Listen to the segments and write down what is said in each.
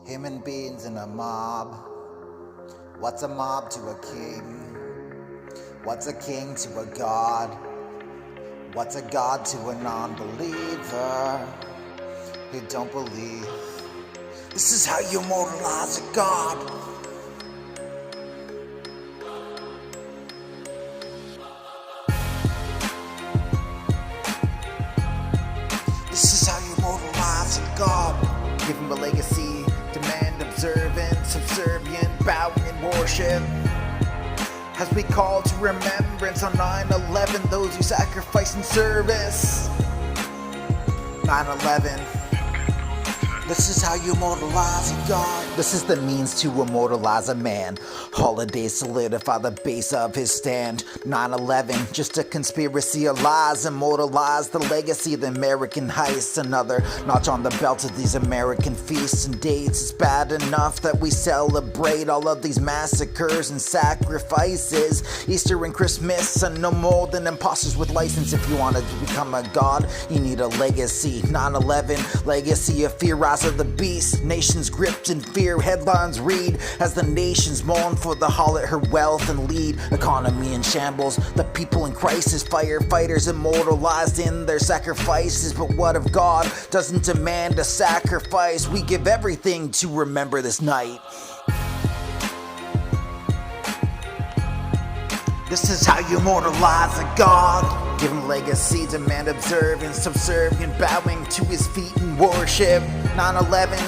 Human beings in a mob. What's a mob to a king? What's a king to a god? What's a god to a non-believer who don't believe? This is how you immortalize a god. This is how you immortalize a god. Give him a legacy, demand observance, subservient, bowing in worship. As we call to remembrance on 9/11, those who sacrificed in service. 9/11. This is how you immortalize a god. This is the means to immortalize a man. Holidays solidify the base of his stand. 9/11, just a conspiracy of lies. Immortalize the legacy of the American heist. Another notch on the belt of these American feasts and dates. It's bad enough that we celebrate all of these massacres and sacrifices. Easter and Christmas are no more than imposters with license. If you wanted to become a god, you need a legacy. 9/11, legacy of fear, rise of the beast. Nations gripped in fear, headlines read as the nations mourn for the harlot, her wealth and lead. Economy in shambles, the people in crisis. Firefighters immortalized in their sacrifices. But what if God doesn't demand a sacrifice? We give everything to remember this night. This is how you immortalize a god. Give him legacy, demand observance, subservient, bowing to his feet in worship. 9/11,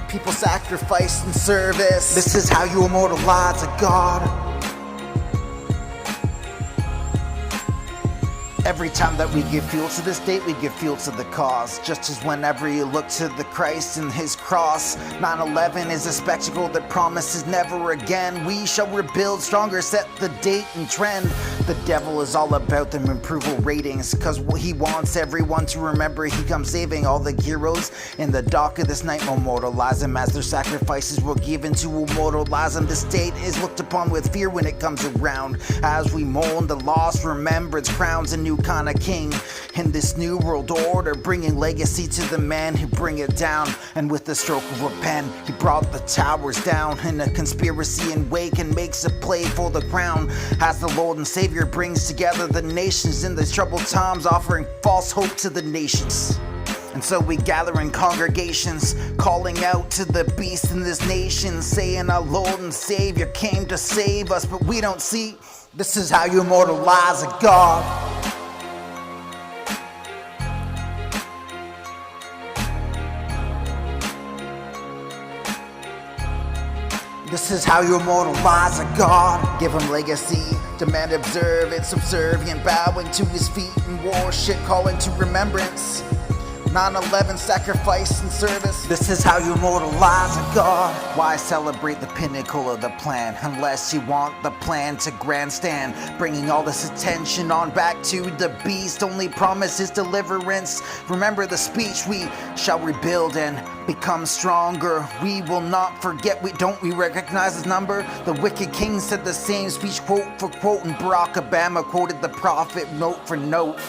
people sacrificed in service. This is how you immortalize a god. Every time that we give fuel to this date, we give fuel to the cause. Just as whenever you look to the Christ and his cross. 9/11 is a spectacle that promises never again. We shall rebuild stronger, set the date and trend. The devil is all about them approval ratings, cause he wants everyone to remember he comes saving all the heroes in the dock of this night. Immortalize them as their sacrifices were given to immortalize them. This date is looked upon with fear when it comes around. As we mourn the lost, remembrance crowns a new kind of king in this new world order, bringing legacy to the man who bring it down. And with the stroke of a pen, he brought the towers down in a conspiracy and wake and makes a play for the crown. As the Lord and Savior brings together the nations in these troubled times, offering false hope to the nations. And so we gather in congregations, calling out to the beast in this nation, saying our Lord and Savior came to save us, but we don't see. This is how you immortalize a god. This is how you immortalize a god. Give him legacy, demand observance, subservient, bowing to his feet in worship, calling to remembrance. 9/11, sacrifice and service. This is how you immortalize a god. Why celebrate the pinnacle of the plan unless you want the plan to grandstand? Bringing all this attention on back to the beast, only promise is deliverance. Remember the speech, we shall rebuild and become stronger. We will not forget, we recognize his number? The wicked king said the same speech quote for quote, and Barack Obama quoted the prophet note for note.